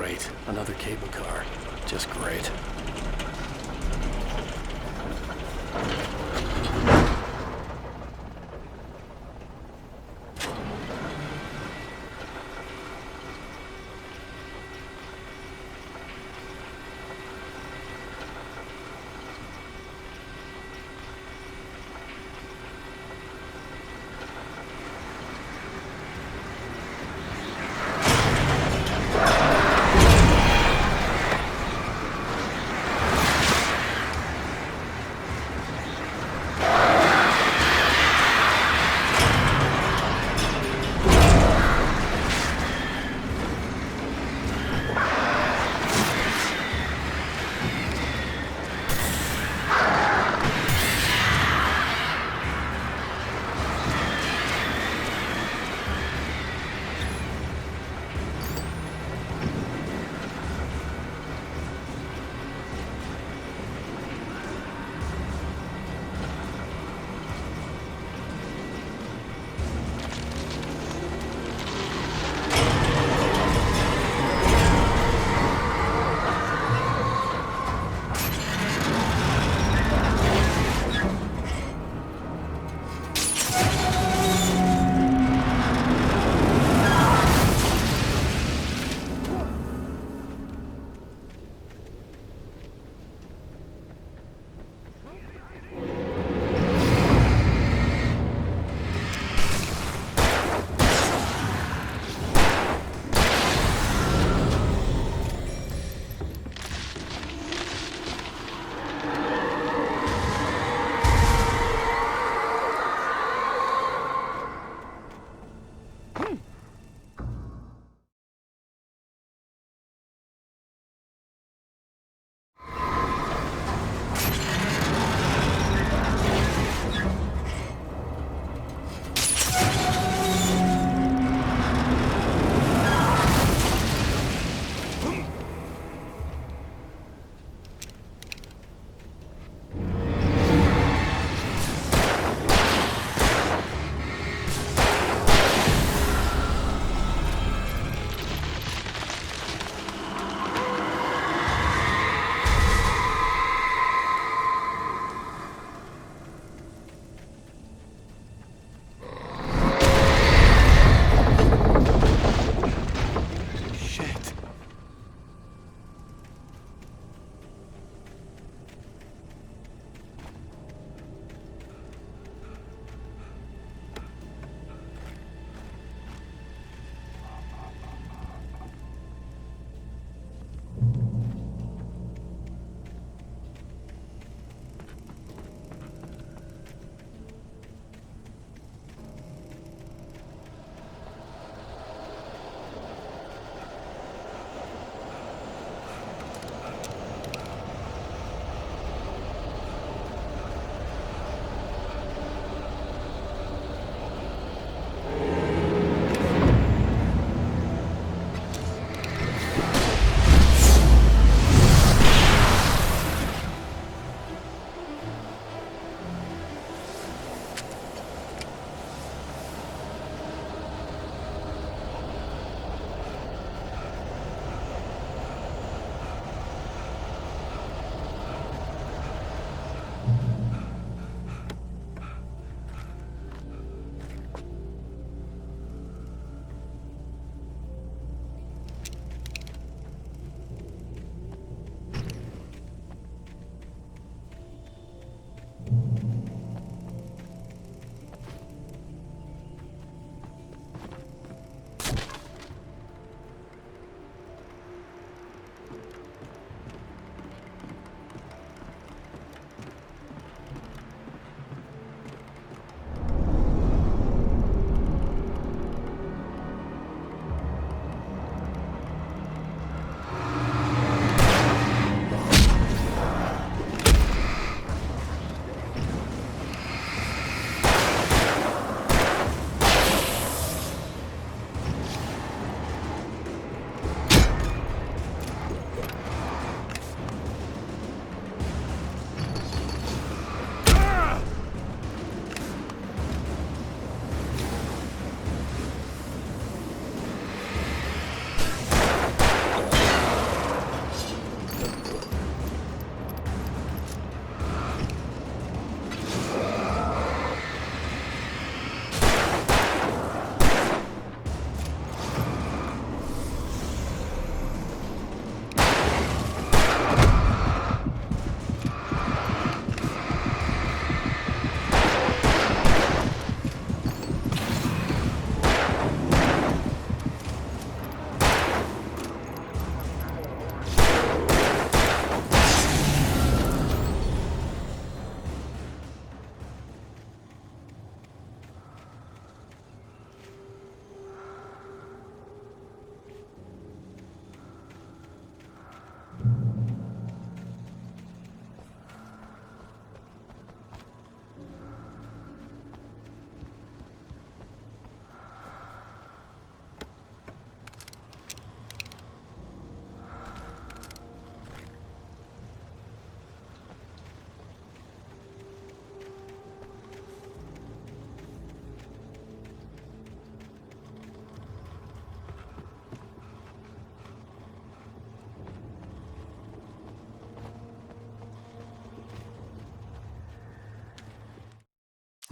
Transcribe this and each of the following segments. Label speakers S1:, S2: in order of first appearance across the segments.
S1: Great. Another cable car. Just great.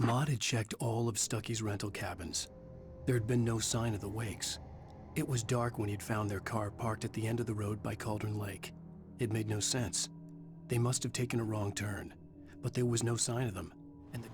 S1: Maud had checked all of Stucky's rental cabins. There had been no sign of the Wakes. It was dark when he'd found their car parked at the end of the road by Cauldron Lake. It made no sense. They must have taken a wrong turn, but there was no sign of them, and the...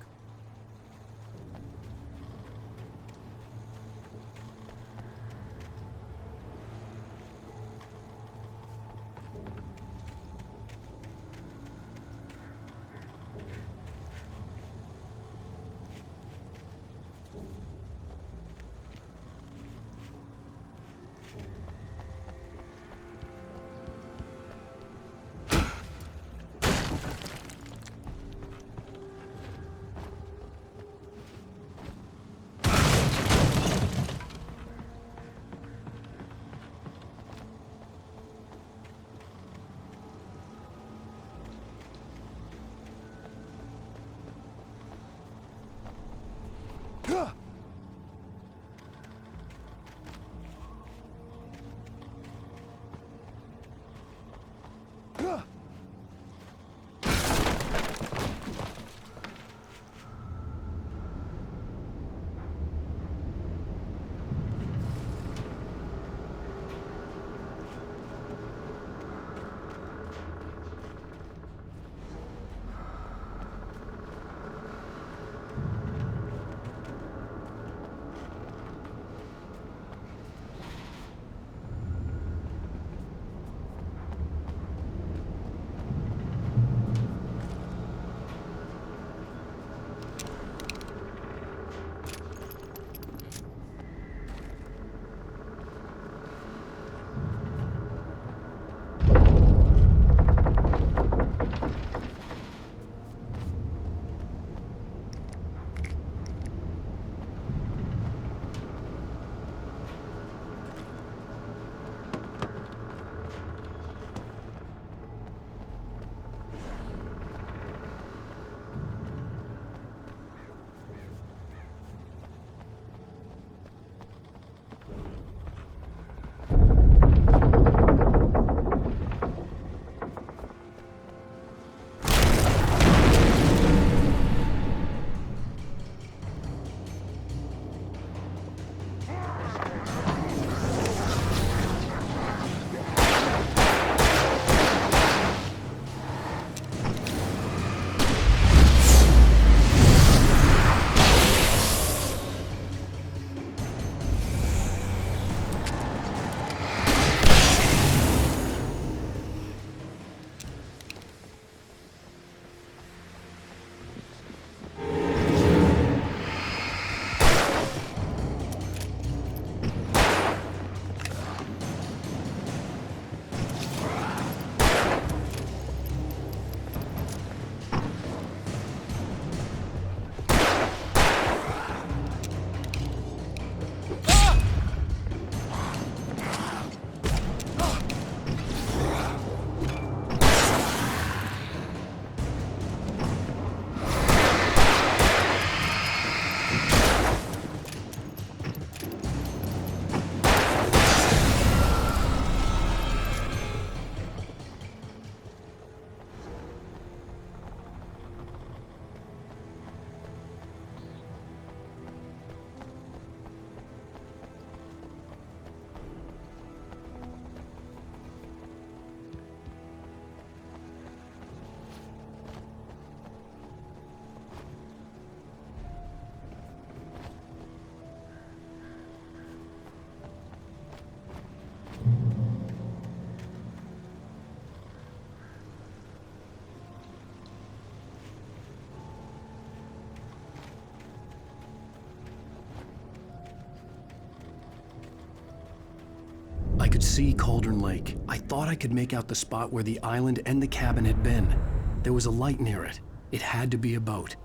S1: I could see Cauldron Lake. I thought I could make out the spot where the island and the cabin had been. There was a light near it. It had to be a boat.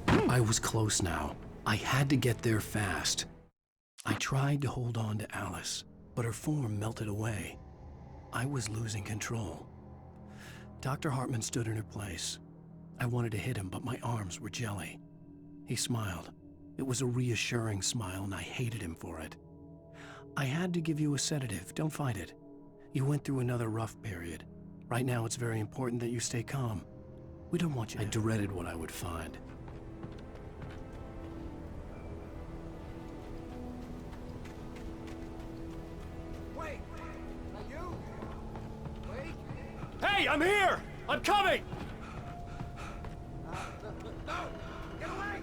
S1: I was close now. I had to get there fast. I tried to hold on to Alice, but her form melted away. I was losing control. Dr. Hartman stood in her place. I wanted to hit him, but my arms were jelly. He smiled. It was a reassuring smile, and I hated him for it. I had to give you a sedative. Don't fight it. You went through another rough period. Right now, it's very important that you stay calm. We don't want you. I dreaded what I would find.
S2: Wait! Are you? Wait!
S1: Hey, I'm here! I'm coming!
S2: No! Get away!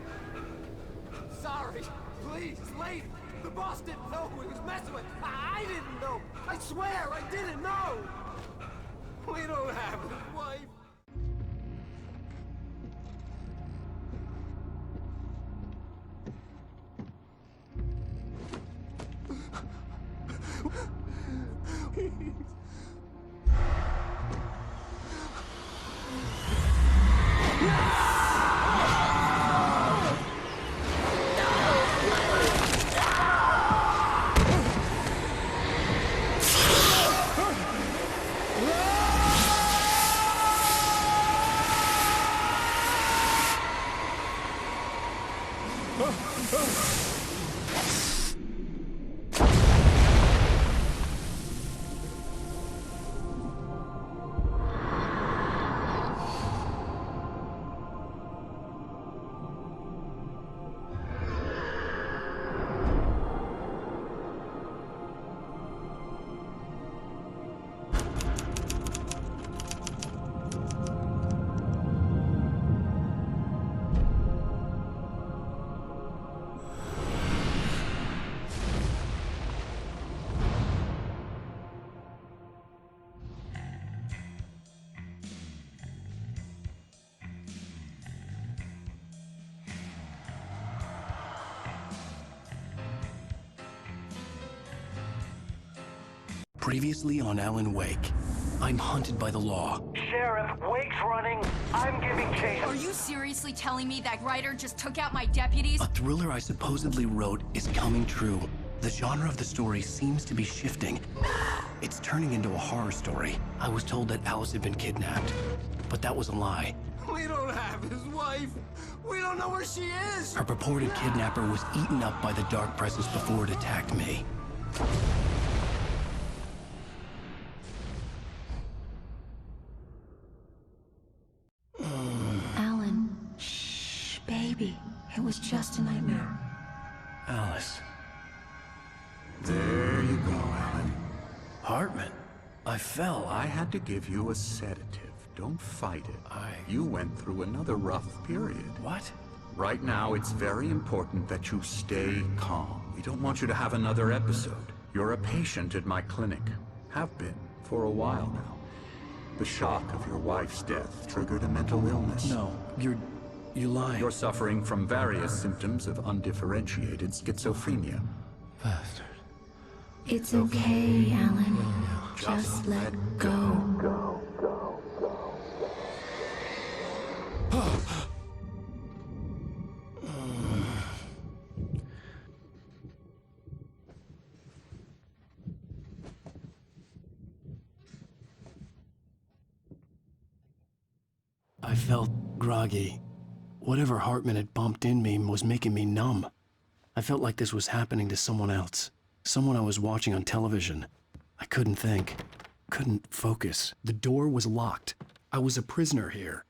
S2: Sorry! Please, it's late! The boss didn't know who he was messing with! I didn't know! I swear, I didn't know! We don't have his wife!
S1: Previously on Alan Wake, I'm hunted by the law.
S3: Sheriff, Wake's running. I'm giving chase.
S4: Are you seriously telling me that writer just took out my deputies?
S1: A thriller I supposedly wrote is coming true. The genre of the story seems to be shifting. It's turning into a horror story. I was told that Alice had been kidnapped, but that was a lie.
S2: We don't have his wife! We don't know where she is!
S1: Her purported kidnapper was eaten up by the dark presence before it attacked me.
S5: Alan, shh, baby. It was just a nightmare.
S1: Alice.
S6: There you go, Alan.
S1: Hartman. I fell.
S6: I had to give you a sedative. Don't fight it. You went through another rough period.
S1: What?
S6: Right now, it's very important that you stay calm. We don't want you to have another episode. You're a patient at my clinic. Have been for a while now. The shock of your wife's death triggered a mental illness.
S1: No, you lied.
S6: You're suffering from various symptoms of undifferentiated schizophrenia.
S1: Bastard.
S5: It's okay, Alan. Just let go.
S1: I felt groggy. Whatever Hartman had bumped in me was making me numb. I felt like this was happening to someone else. Someone I was watching on television. I couldn't think. Couldn't focus. The door was locked. I was a prisoner here.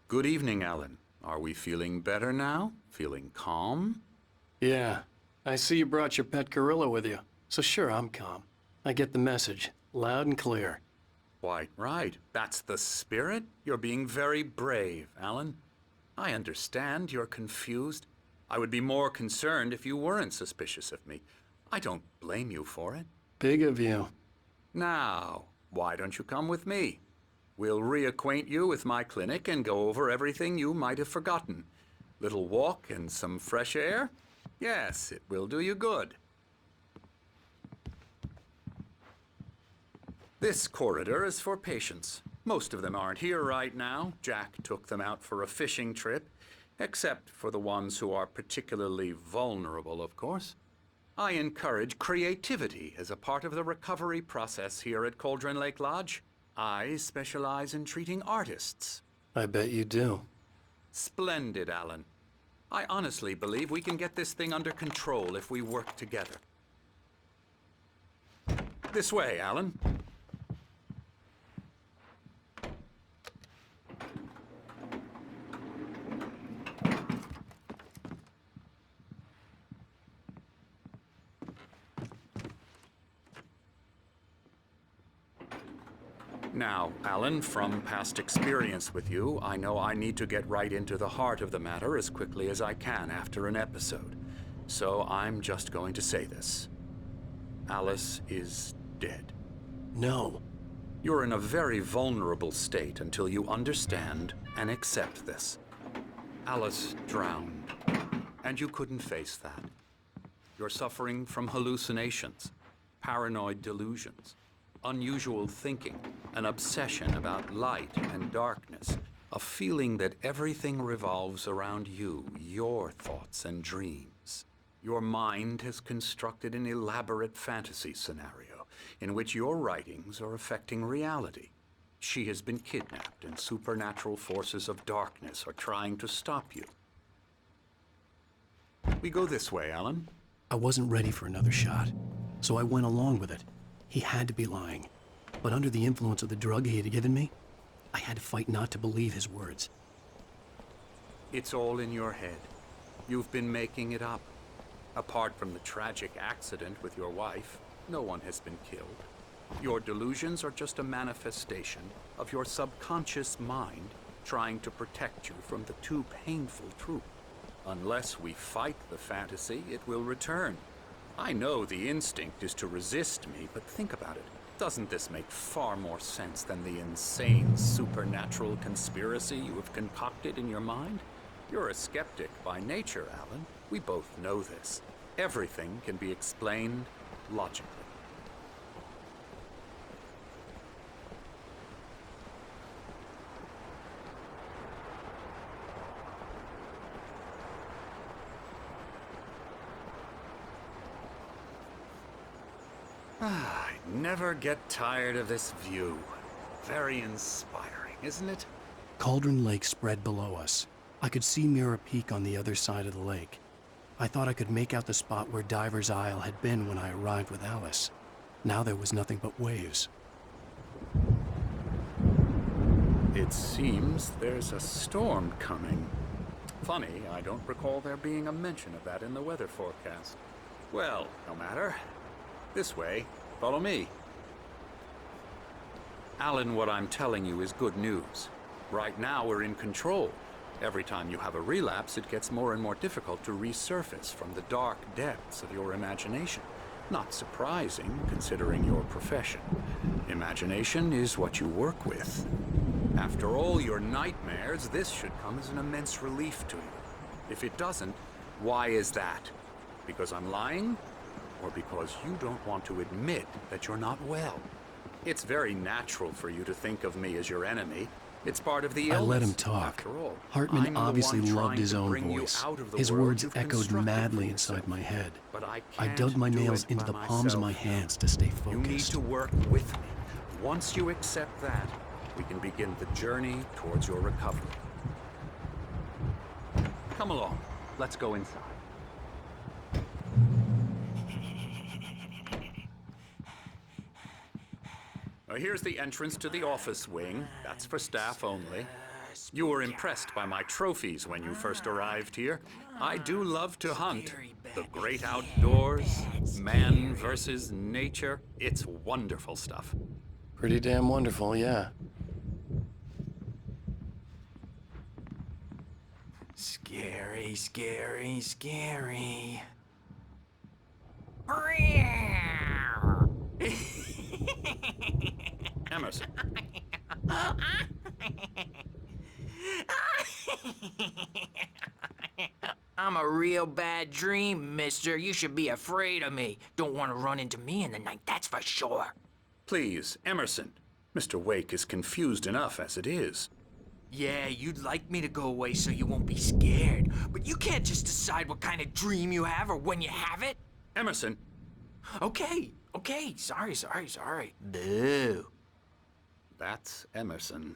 S6: Good evening, Alan. Are we feeling better now? Feeling calm?
S1: Yeah. I see you brought your pet gorilla with you. So sure, I'm calm. I get the message. Loud and clear.
S6: Quite right. That's the spirit. You're being very brave, Alan. I understand you're confused. I would be more concerned if you weren't suspicious of me. I don't blame you for it.
S1: Big of you.
S6: Now, why don't you come with me? We'll reacquaint you with my clinic and go over everything you might have forgotten. Little walk and some fresh air? Yes, it will do you good. This corridor is for patients. Most of them aren't here right now. Jack took them out for a fishing trip, except for the ones who are particularly vulnerable, of course. I encourage creativity as a part of the recovery process here at Cauldron Lake Lodge. I specialize in treating artists.
S1: I bet you do.
S6: Splendid, Alan. I honestly believe we can get this thing under control if we work together. This way, Alan. Now, Alan, from past experience with you, I know I need to get right into the heart of the matter as quickly as I can after an episode. So I'm just going to say this. Alice is dead.
S1: No.
S6: You're in a very vulnerable state until you understand and accept this. Alice drowned, and you couldn't face that. You're suffering from hallucinations, paranoid delusions, unusual thinking, an obsession about light and darkness, a feeling that everything revolves around you, your thoughts and dreams. Your mind has constructed an elaborate fantasy scenario in which your writings are affecting reality. She has been kidnapped and supernatural forces of darkness are trying to stop you. We go this way, Alan.
S1: I wasn't ready for another shot, so I went along with it. He had to be lying. But under the influence of the drug he had given me, I had to fight not to believe his words.
S6: It's all in your head. You've been making it up. Apart from the tragic accident with your wife, no one has been killed. Your delusions are just a manifestation of your subconscious mind trying to protect you from the too painful truth. Unless we fight the fantasy, it will return. I know the instinct is to resist me, but think about it. Doesn't this make far more sense than the insane supernatural conspiracy you have concocted in your mind? You're a skeptic by nature, Alan. We both know this. Everything can be explained logically. I never get tired of this view. Very inspiring, isn't it?
S1: Cauldron Lake spread below us. I could see Mirror Peak on the other side of the lake. I thought I could make out the spot where Diver's Isle had been when I arrived with Alice. Now there was nothing but waves.
S6: It seems there's a storm coming. Funny, I don't recall there being a mention of that in the weather forecast. Well, no matter. This way. Follow me. Alan, what I'm telling you is good news. Right now, we're in control. Every time you have a relapse, it gets more and more difficult to resurface from the dark depths of your imagination. Not surprising, considering your profession. Imagination is what you work with. After all your nightmares, this should come as an immense relief to you. If it doesn't, why is that? Because I'm lying? Or because you don't want to admit that you're not well? It's very natural for you to think of me as your enemy. It's part of the illness.
S1: I let him talk.
S6: After all,
S1: Hartman
S6: I'm the
S1: obviously
S6: one
S1: loved
S6: trying
S1: his
S6: to
S1: own
S6: bring you
S1: voice.
S6: out of the
S1: His
S6: world
S1: words
S6: you've
S1: echoed
S6: constructed
S1: madly
S6: for
S1: inside
S6: yourself.
S1: my head.
S6: But I
S1: I
S6: can't
S1: dug my
S6: do
S1: nails
S6: it
S1: into
S6: by
S1: the palms of my
S6: myself.
S1: hands to stay
S6: You need
S1: focused.
S6: to work with me. Once you accept that, we can begin the journey towards your recovery. Come along. Let's go inside. Now, here's the entrance to the office wing. That's for staff only. You were impressed by my trophies when you first arrived here. I do love to hunt. The great outdoors, man versus nature. It's wonderful stuff.
S1: Pretty damn wonderful, yeah.
S2: Scary, scary, scary.
S6: Emerson.
S7: I'm a real bad dream, mister. You should be afraid of me. Don't want to run into me in the night, that's for sure.
S6: Please, Emerson. Mr. Wake is confused enough as it is.
S7: Yeah, you'd like me to go away so you won't be scared. But you can't just decide what kind of dream you have or when you have it.
S6: Emerson.
S7: Okay. Sorry. Boo.
S6: That's Emerson.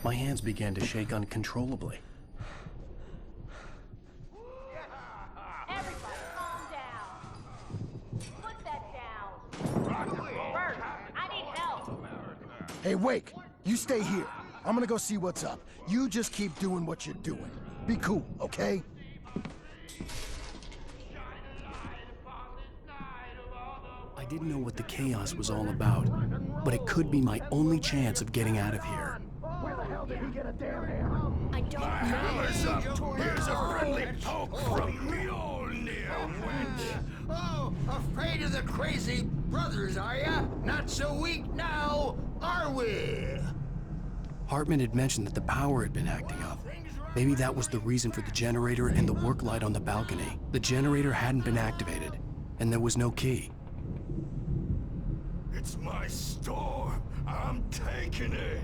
S1: My hands began to shake uncontrollably.
S8: Everybody, calm down. Put that down. Bert, I need help.
S9: Hey, Wake, you stay here. I'm gonna go see what's up. You just keep doing what you're doing. Be cool, okay?
S1: I didn't know what the chaos was all about, but it could be my only chance of getting out of here.
S9: Where the hell did he get a damn hammer?
S10: I don't know.
S11: Hammer's up. Here's a friendly poke from Mjolnir, wench.
S12: Oh, afraid of the crazy brothers, are ya? Not so weak now, are we?
S1: Hartman had mentioned that the power had been acting up. Maybe that was the reason for the generator and the work light on the balcony. The generator hadn't been activated, and there was no key.
S11: It's my store. I'm taking it.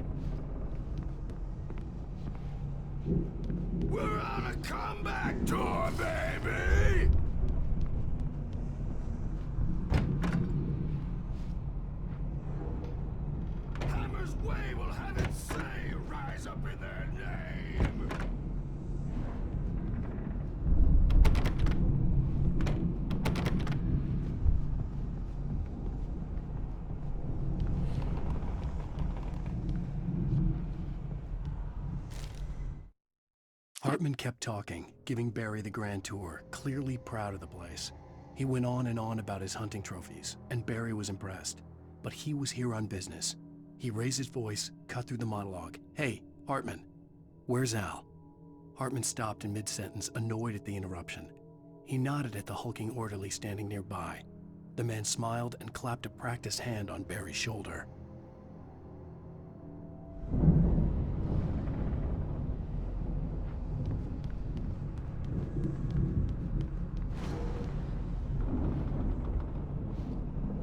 S11: We're on a comeback tour, baby! Hammer's Way will have its say rise up in their name!
S1: Hartman kept talking, giving Barry the grand tour, clearly proud of the place. He went on and on about his hunting trophies, and Barry was impressed. But he was here on business. He raised his voice, cut through the monologue. "Hey, Hartman, where's Al?" Hartman stopped in mid-sentence, annoyed at the interruption. He nodded at the hulking orderly standing nearby. The man smiled and clapped a practiced hand on Barry's shoulder.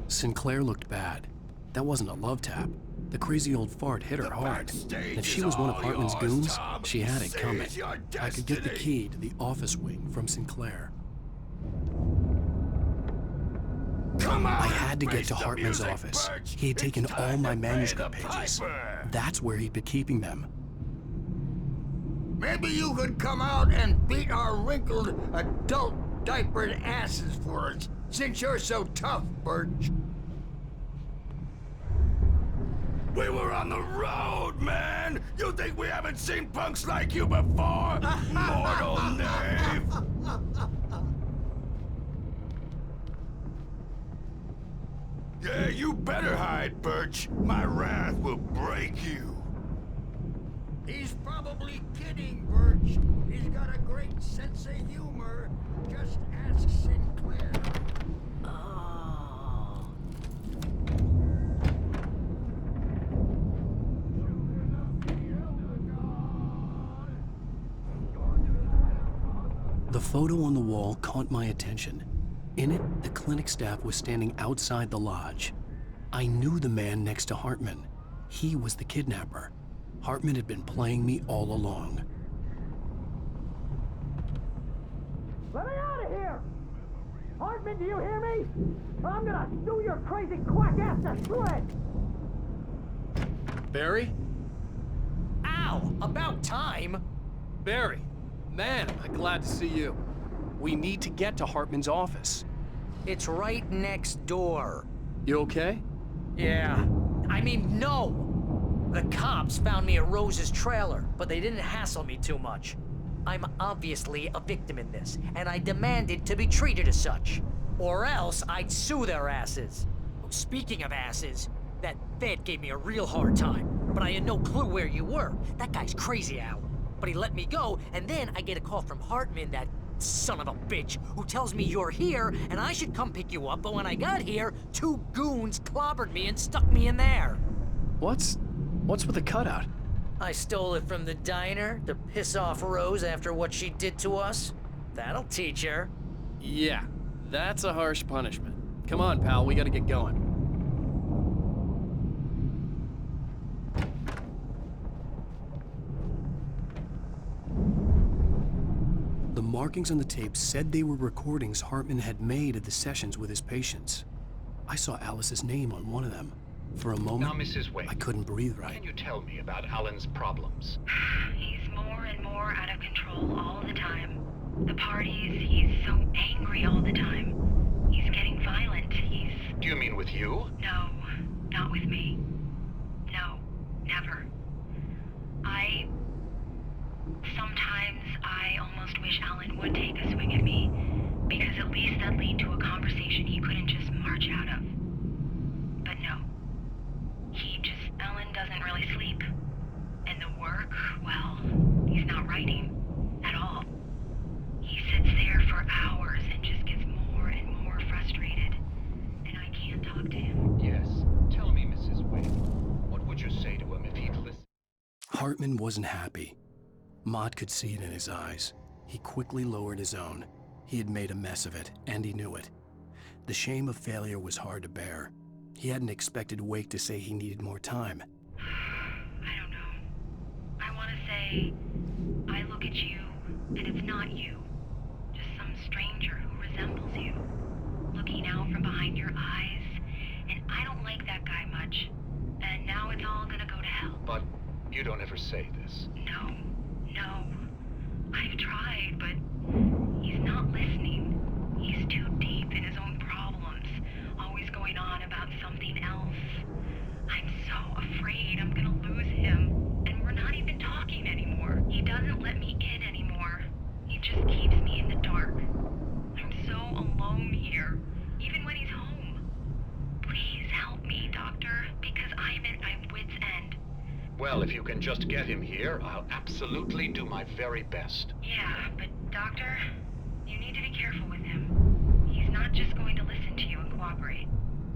S1: Sinclair looked bad. That wasn't a love tap. The crazy old fart hit her hard. And if she was one of Hartman's goons, she had it coming. I could get the key to the office wing from Sinclair. I had to get to Hartman's office. He had taken all my manuscript pages. That's where he'd been keeping them.
S12: Maybe you could come out and beat our wrinkled adult diapered asses for us, since you're so tough, Birch.
S11: We were on the road, man! You think we haven't seen punks like you before? Mortal knave! Yeah, you better hide, Birch. My wrath will break you.
S12: He's probably kidding, Birch. He's got a great sense of humor. Just ask Sinclair.
S1: The photo on the wall caught my attention. In it, the clinic staff was standing outside the lodge. I knew the man next to Hartman. He was the kidnapper. Hartman had been playing me all along.
S2: Let me out of here! Hartman, do you hear me? I'm gonna sue your crazy quack ass to shreds!
S13: Barry?
S2: Ow! About time!
S13: Barry! Man, am I glad to see you. We need to get to Hartman's office.
S2: It's right next door.
S13: You okay?
S2: Yeah. I mean, no! The cops found me at Rose's trailer, but they didn't hassle me too much. I'm obviously a victim in this, and I demanded to be treated as such. Or else I'd sue their asses. Speaking of asses, that Fed gave me a real hard time, but I had no clue where you were. That guy's crazy, Al. But he let me go, and then I get a call from Hartman, that son of a bitch, who tells me you're here, and I should come pick you up, but when I got here, 2 goons clobbered me and stuck me in there.
S13: What's with the cutout?
S2: I stole it from the diner to piss off Rose after what she did to us. That'll teach her.
S13: Yeah, that's a harsh punishment. Come on, pal, we gotta get going.
S1: The markings on the tape said they were recordings Hartman had made at the sessions with his patients. I saw Alice's name on one of them. For a moment,
S14: Now, Mrs. Wake,
S1: I couldn't breathe right.
S14: can you tell me about Alan's problems?
S5: He's more and more out of control all the time. The parties, he's so angry all the time. He's getting violent.
S14: Do you mean with you?
S5: No, not with me. No, never. Sometimes I almost wish Alan would take a swing at me, because at least that'd lead to a conversation he couldn't just march out of. But no. Alan doesn't really sleep. And the work, well, he's not writing at all. He sits there for hours and just gets more and more frustrated. And I can't talk to him.
S14: Yes. Tell me, Mrs. Wake, what would you say to him if he'd listen?
S1: Hartman wasn't happy. Maude could see it in his eyes. He quickly lowered his own. He had made a mess of it, and he knew it. The shame of failure was hard to bear. He hadn't expected Wake to say he needed more time.
S5: I don't know. I want to say, I look at you, and it's not you. Just some stranger who resembles you. Looking out from behind your eyes, and I don't like that guy much. And now it's all gonna go to hell.
S14: But you don't ever say this.
S5: No. I've tried, but he's not listening. He's too deep in his own problems, always going on about something else. I'm so afraid I'm gonna lose him, and we're not even talking anymore. He doesn't let me in anymore. He just keeps me in the dark. I'm so alone here, even when he's home. Please help me, Doctor, because I'm at my wit's end.
S14: Well, if you can just get him here, I'll absolutely do my very best.
S5: Yeah, but Doctor, you need to be careful with him. He's not just going to listen to you and cooperate.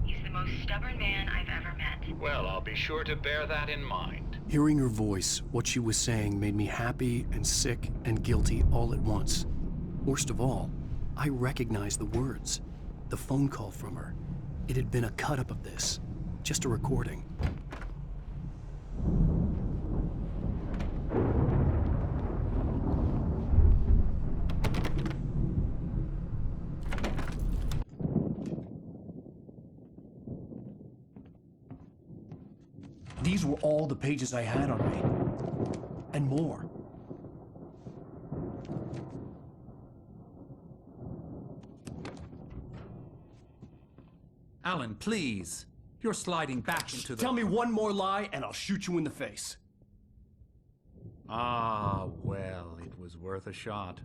S5: He's the most stubborn man I've ever met.
S14: Well, I'll be sure to bear that in mind.
S1: Hearing her voice, what she was saying made me happy and sick and guilty all at once. Worst of all, I recognized the words. The phone call from her. It had been a cut-up of this. Just a recording. These were all the pages I had on me. And more.
S15: Alan, please. You're sliding back into the...
S13: Tell me one more lie and I'll shoot you in the face.
S15: Ah, well, it was worth a shot.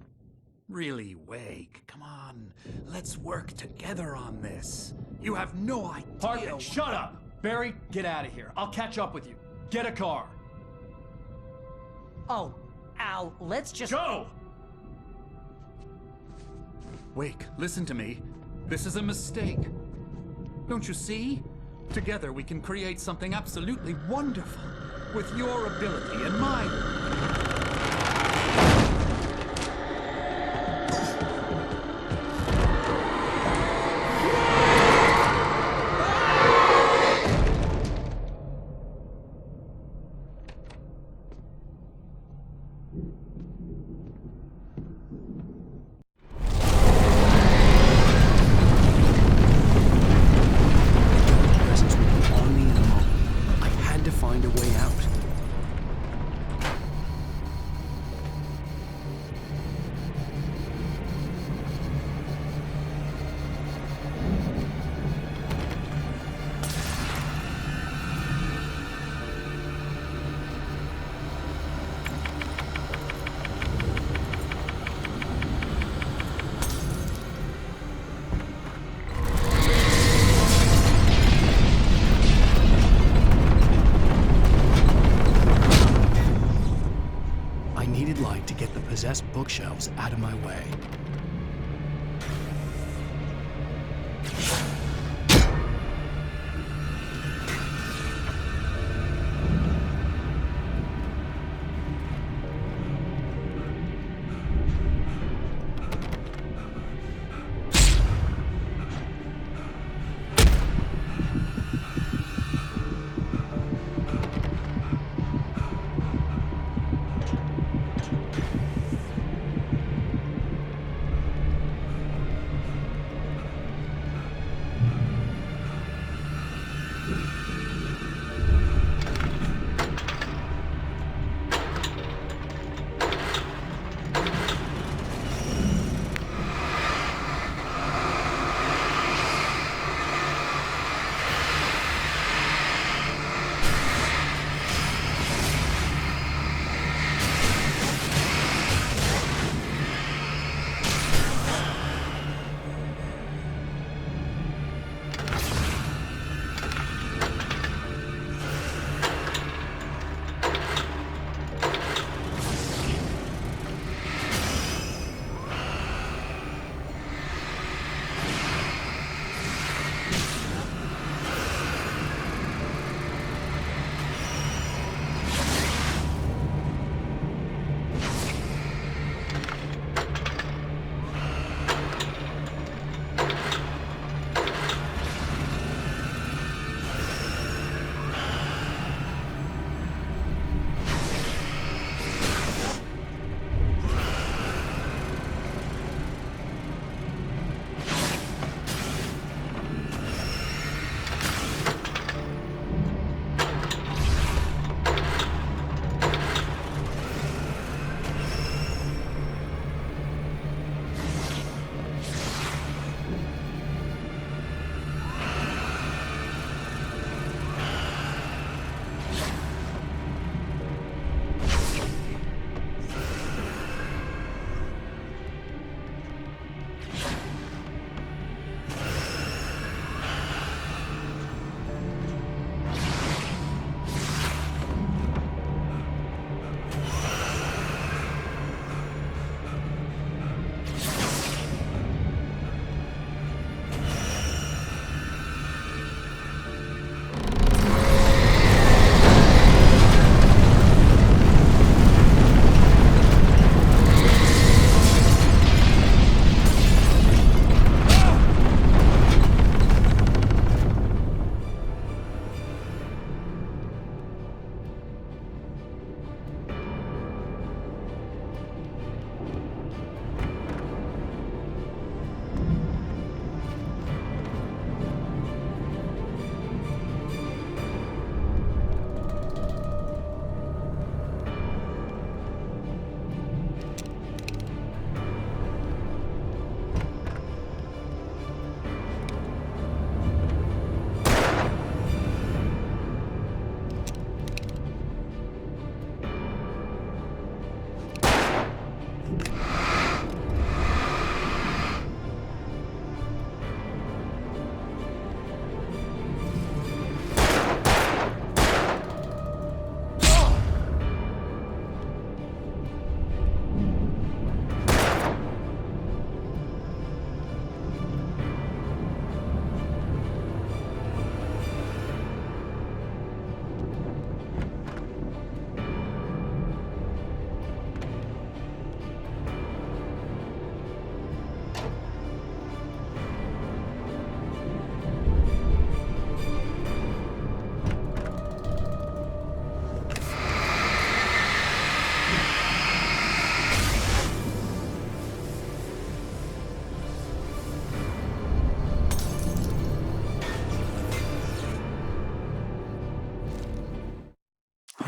S15: Really, Wake, come on. Let's work together on this. You have no idea...
S13: Hartman, shut up! Barry, get out of here. I'll catch up with you. Get a car.
S16: Oh, Al, let's just...
S13: Go!
S15: Wake, listen to me. This is a mistake. Don't you see? Together we can create something absolutely wonderful. With your ability and mine.
S1: Possessed bookshelves out of my way.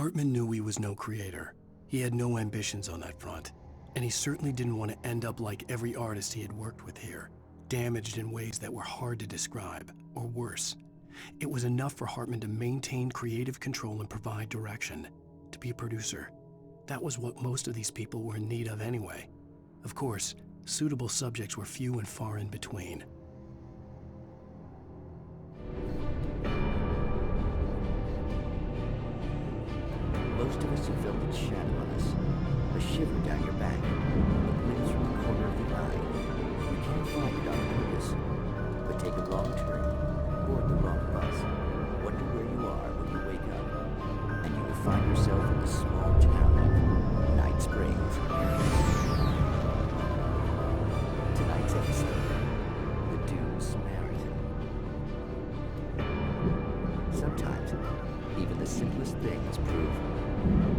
S1: Hartman knew he was no creator. He had no ambitions on that front. And he certainly didn't want to end up like every artist he had worked with here, damaged in ways that were hard to describe, or worse. It was enough for Hartman to maintain creative control and provide direction, to be a producer. That was what most of these people were in need of anyway. Of course, suitable subjects were few and far in between.
S17: Most of us have felt its shadow on us, a shiver down your back, a glimpse from the corner of the eye. You can't find it on purpose, but take a wrong turn, board the wrong bus, wonder where you are when you wake up, and you will find yourself in the small town of Night Springs. Tonight's episode, The Dooms Marathon. Sometimes, even the simplest things prove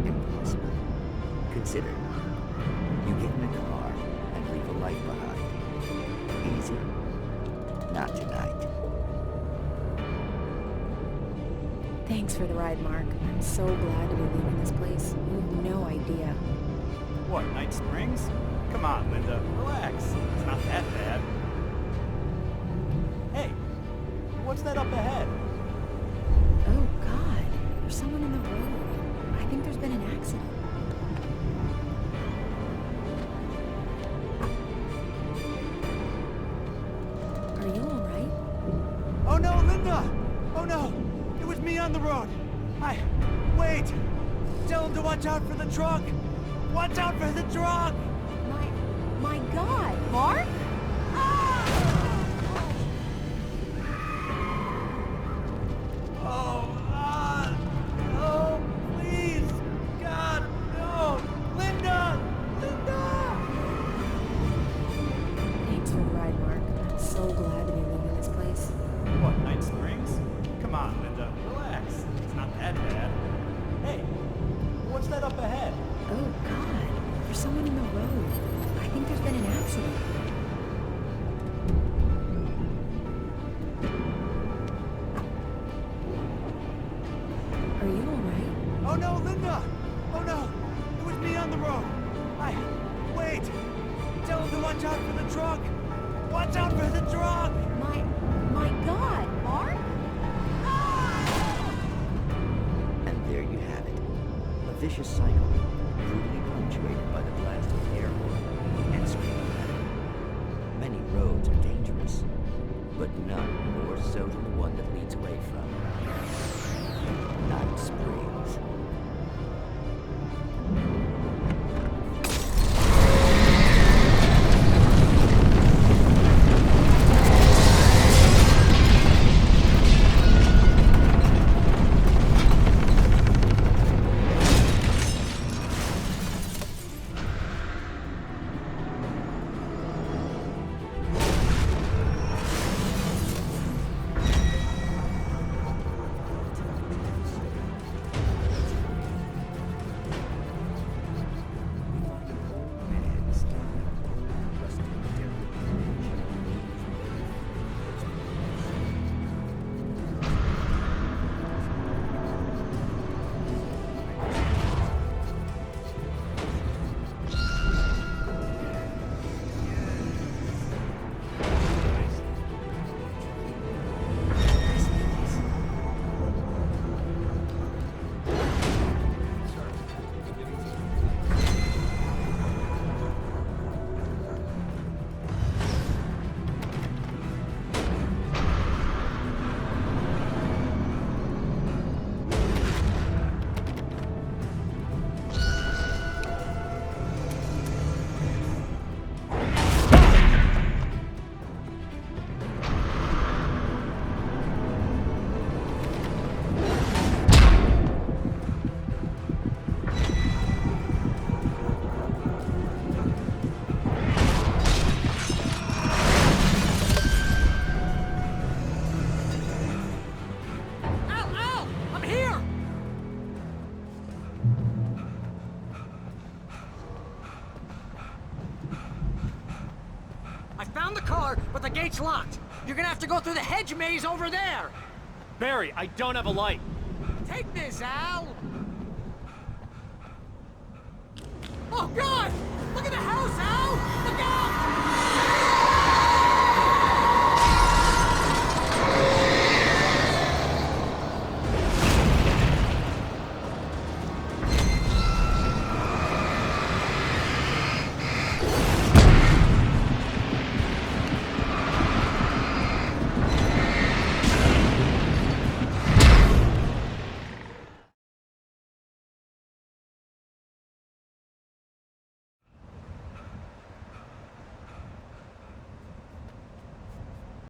S17: impossible. Consider, you get in a car and leave a life behind. Easy? Not tonight.
S18: Thanks for the ride, Mark. I'm so glad to be leaving this place. You have no idea.
S19: What, Night Springs? Come on, Linda, relax. It's not that bad. Hey, what's that up ahead?
S18: Oh, God. There's someone in the road. I think there's been an accident. Are you all right?
S19: Oh no, Linda! Oh no! It was me on the road! Wait! Tell him to watch out for the truck! Watch out for the truck!
S18: My God, Mark?
S19: Oh, please! God, no! Linda! Linda!
S18: Thanks for the ride, Mark. I'm so glad to be leaving this place.
S19: What, Night Springs? Come on, Linda, relax. It's not that bad. Hey, what's that up ahead?
S18: Oh, God. There's someone in the road. I think there's been an accident. Are you all right?
S19: Oh no, Linda! Oh no! It was me on the road! Wait! Tell him to watch out for the truck! Watch out for the truck!
S18: My God, Mark?
S17: And there you have it. A vicious cycle, brutally punctuated by the blast of air horn and screaming metal. Many roads are dangerous, but none more so than the one that leads away from Night Springs.
S16: Found the car, but the gate's locked. You're gonna have to go through the hedge maze over there.
S13: Barry, I don't have a light.
S16: Take this, Al.
S2: Oh, God!